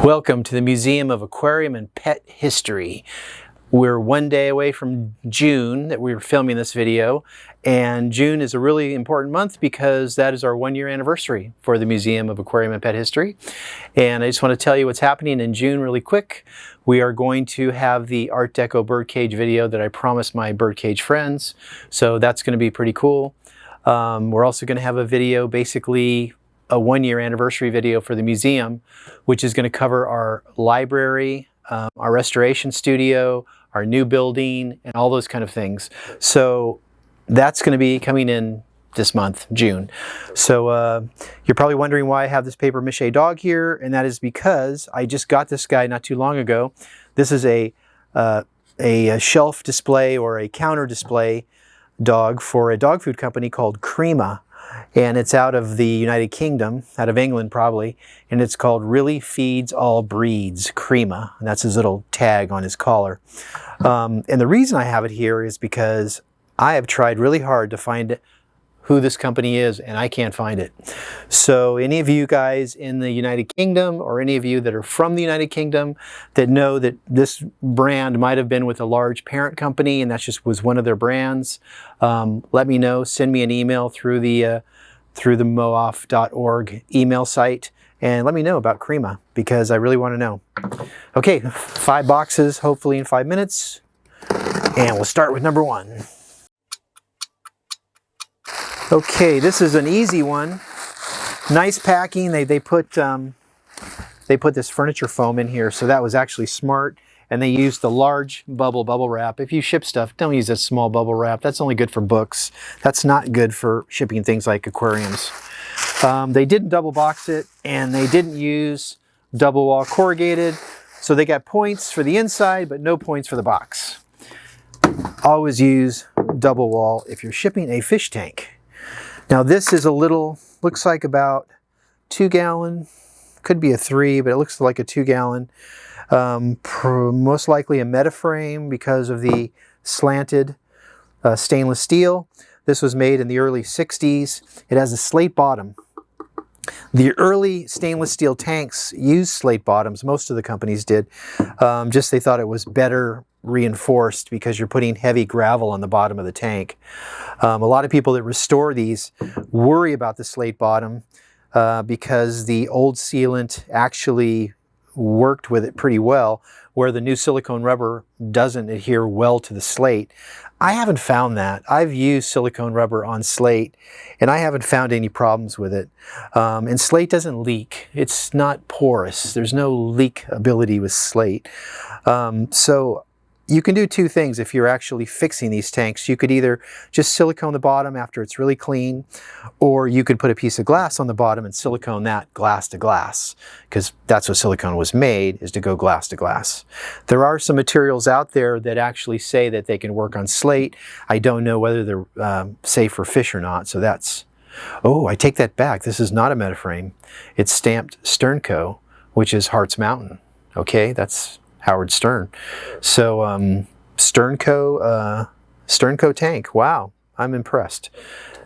Welcome to the Museum of Aquarium and Pet History. We're one day away from June that we were filming this video, and June is a really important month because that is our 1-year anniversary for the Museum of Aquarium and Pet History. And I just want to tell you what's happening in June really quick. We are going to have the Art Deco birdcage video that I promised my birdcage friends, so that's going to be pretty cool. We're also going to have a video, basically a 1-year anniversary video for the museum, which is going to cover our library, our restoration studio, our new building, and all those kind of things. So that's going to be coming in this month, June. So you're probably wondering why I have this paper mâché dog here, and that is because I just got this guy not too long ago. This is a shelf display or a counter display dog for a dog food company called Cremma. And it's out of the United Kingdom, out of England probably, and it's called Really Feeds All Breeds, Cremma, and that's his little tag on his collar. And the reason I have it here is because I have tried really hard to find who this company is, and I can't find it. So any of you guys in the United Kingdom, or any of you that are from the United Kingdom that know that this brand might have been with a large parent company and that just was one of their brands, let me know. Send me an email through the moaf.org email site and let me know about Cremma, because I really want to know. Okay, 5 boxes, hopefully in 5 minutes, and we'll start with number 1. Okay, this is an easy one. Nice packing. They put this furniture foam in here, so that was actually smart. And they used the large bubble wrap. If you ship stuff, don't use that small bubble wrap. That's only good for books. That's not good for shipping things like aquariums. They didn't double box it, and they didn't use double wall corrugated. So they got points for the inside, but no points for the box. Always use double wall if you're shipping a fish tank. Now this is a little, looks like about 2 gallon, could be a 3, but it looks like a 2 gallon. Most likely a metaframe because of the slanted stainless steel. This was made in the early 60s. It has a slate bottom. The early stainless steel tanks used slate bottoms. Most of the companies did. Just they thought it was better reinforced because you're putting heavy gravel on the bottom of the tank. A lot of people that restore these worry about the slate bottom because the old sealant actually worked with it pretty well, where the new silicone rubber doesn't adhere well to the slate. I haven't found that. I've used silicone rubber on slate and I haven't found any problems with it. And slate doesn't leak. It's not porous. There's no leak ability with slate. So you can do 2 things if you're actually fixing these tanks. You could either just silicone the bottom after it's really clean, or you could put a piece of glass on the bottom and silicone that glass to glass, because that's what silicone was made, is to go glass to glass. There are some materials out there that actually say that they can work on slate. I don't know whether they're safe for fish or not, so that's... Oh, I take that back. This is not a metaframe. It's stamped Sternco, which is Hartz Mountain. Okay, that's Howard Stern. So Sternco tank. Wow, I'm impressed.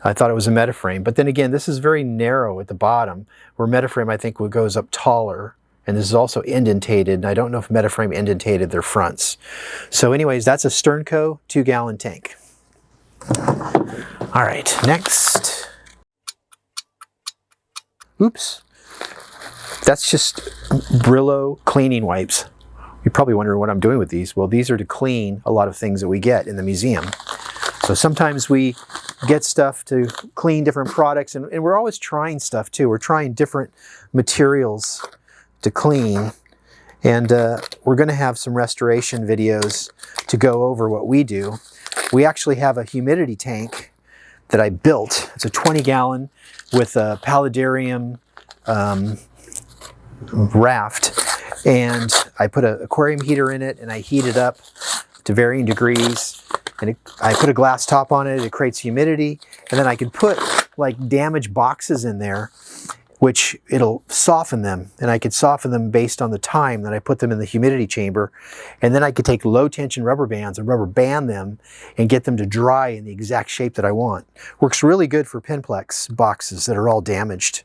I thought it was a metaframe, but then again, this is very narrow at the bottom, where metaframe I think goes up taller, and this is also indentated, and I don't know if metaframe indentated their fronts. So anyways, that's a Sternco 2 gallon tank. All right, next. Oops. That's just Brillo cleaning wipes. You're probably wondering what I'm doing with these. Well, these are to clean a lot of things that we get in the museum. So sometimes we get stuff to clean different products, and we're always trying stuff too. We're trying different materials to clean, and we're going to have some restoration videos to go over what we do. We actually have a humidity tank that I built. It's a 20 gallon with a paludarium raft. And I put an aquarium heater in it, and I heat it up to varying degrees. And I put a glass top on it. It creates humidity. And then I can put like damaged boxes in there, which it'll soften them. And I could soften them based on the time that I put them in the humidity chamber. And then I could take low tension rubber bands and rubber band them and get them to dry in the exact shape that I want. Works really good for Pinplex boxes that are all damaged.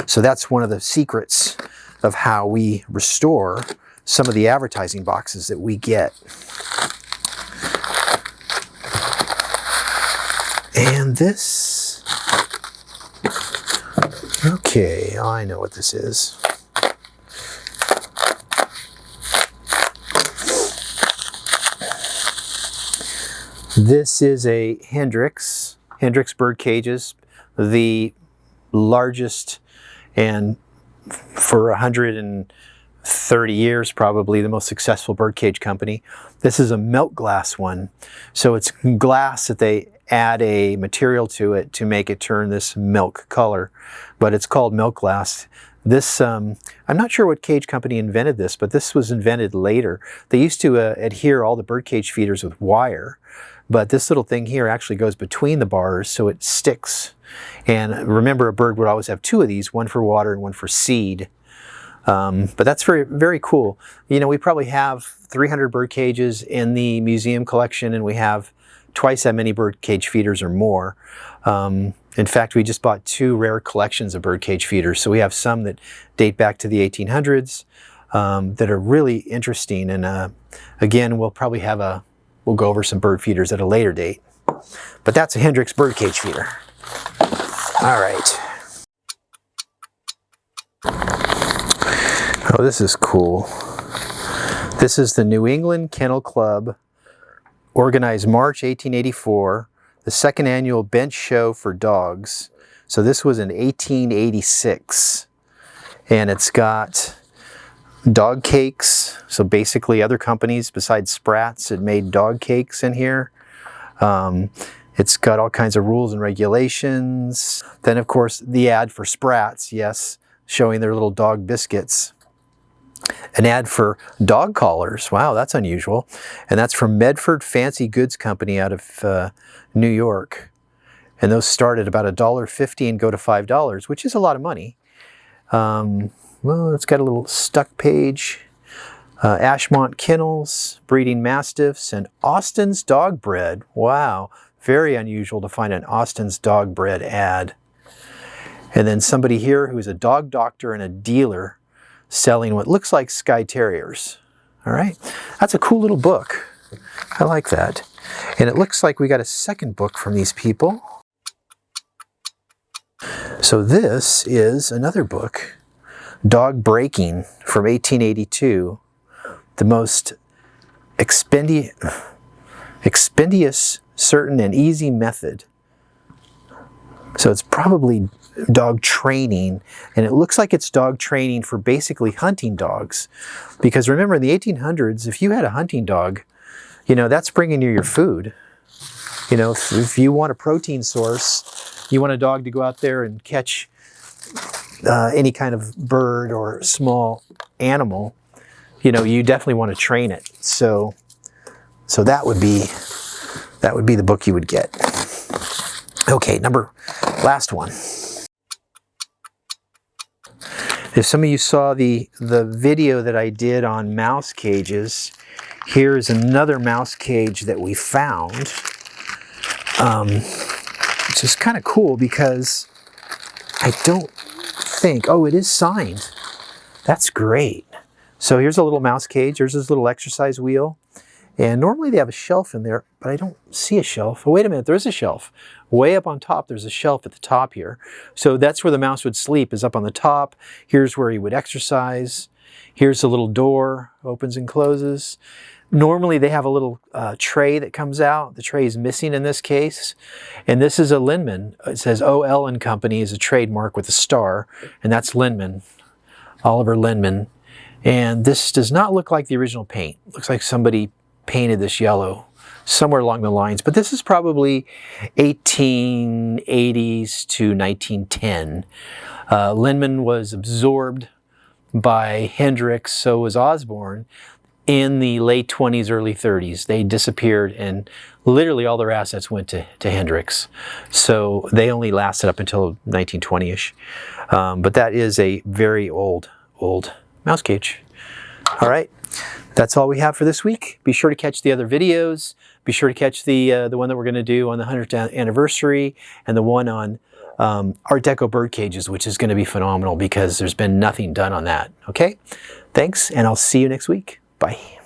So that's one of the secrets of how we restore some of the advertising boxes that we get. And this, okay, I know what this is. This is a Hendryx bird cages, the largest and for 130 years probably the most successful birdcage company. This is a milk glass one. So it's glass that they add a material to it to make it turn this milk color, but it's called milk glass. This, I'm not sure what cage company invented this, but this was invented later. They used to adhere all the birdcage feeders with wire, but this little thing here actually goes between the bars so it sticks. And remember, a bird would always have two of these, one for water and one for seed. But that's very, very cool. You know, we probably have 300 bird cages in the museum collection, and we have twice that many bird cage feeders or more. In fact, we just bought 2 rare collections of bird cage feeders. So we have some that date back to the 1800s that are really interesting. And again, we'll probably have we'll go over some bird feeders at a later date. But that's a Hendryx bird cage feeder. All right. Oh, this is cool. This is the New England Kennel Club, organized March 1884, the second annual bench show for dogs. So this was in 1886. And it's got dog cakes. So basically other companies besides Spratz had made dog cakes in here. It's got all kinds of rules and regulations. Then of course the ad for Spratz, yes, showing their little dog biscuits. An ad for dog collars. Wow, that's unusual. And that's from Medford Fancy Goods Company out of New York. And those start at about $1.50 and go to $5, which is a lot of money. Well, it's got a little stuck page. Ashmont Kennels, breeding mastiffs, and Austin's dog bread. Wow, very unusual to find an Austin's dog bread ad. And then somebody here who's a dog doctor and a dealer selling what looks like Skye Terriers. All right, that's a cool little book. I like that. And it looks like we got a second book from these people. So this is another book, Dog Breaking from 1882, the most expeditious, certain, and easy method. So it's probably dog training, and it looks like it's dog training for basically hunting dogs. Because remember, in the 1800s, if you had a hunting dog, you know, that's bringing you your food. You know, if you want a protein source, you want a dog to go out there and catch any kind of bird or small animal, you know, you definitely want to train it. So that would be the book you would get. Okay, last one. If some of you saw the video that I did on mouse cages, here's another mouse cage that we found, which is kind of cool because I don't think, oh, it is signed. That's great. So here's a little mouse cage. There's this little exercise wheel. And normally they have a shelf in there, but I don't see a shelf. Oh, wait a minute, there is a shelf. Way up on top, there's a shelf at the top here. So that's where the mouse would sleep, is up on the top. Here's where he would exercise. Here's the little door, opens and closes. Normally they have a little tray that comes out. The tray is missing in this case. And this is a Lindemann. It says OL and Company is a trademark with a star, and that's Lindemann, Oliver Lindemann. And this does not look like the original paint. It looks like somebody painted this yellow somewhere along the lines, but this is probably 1880s to 1910. Lindemann was absorbed by Hendryx, so was Osborne in the late 20s, early 30s. They disappeared and literally all their assets went to Hendryx. So they only lasted up until 1920-ish. But that is a very old mouse cage. All right. That's all we have for this week. Be sure to catch the other videos. Be sure to catch the one that we're going to do on the 100th anniversary and the one on Art Deco bird cages, which is going to be phenomenal because there's been nothing done on that. Okay, thanks, and I'll see you next week. Bye.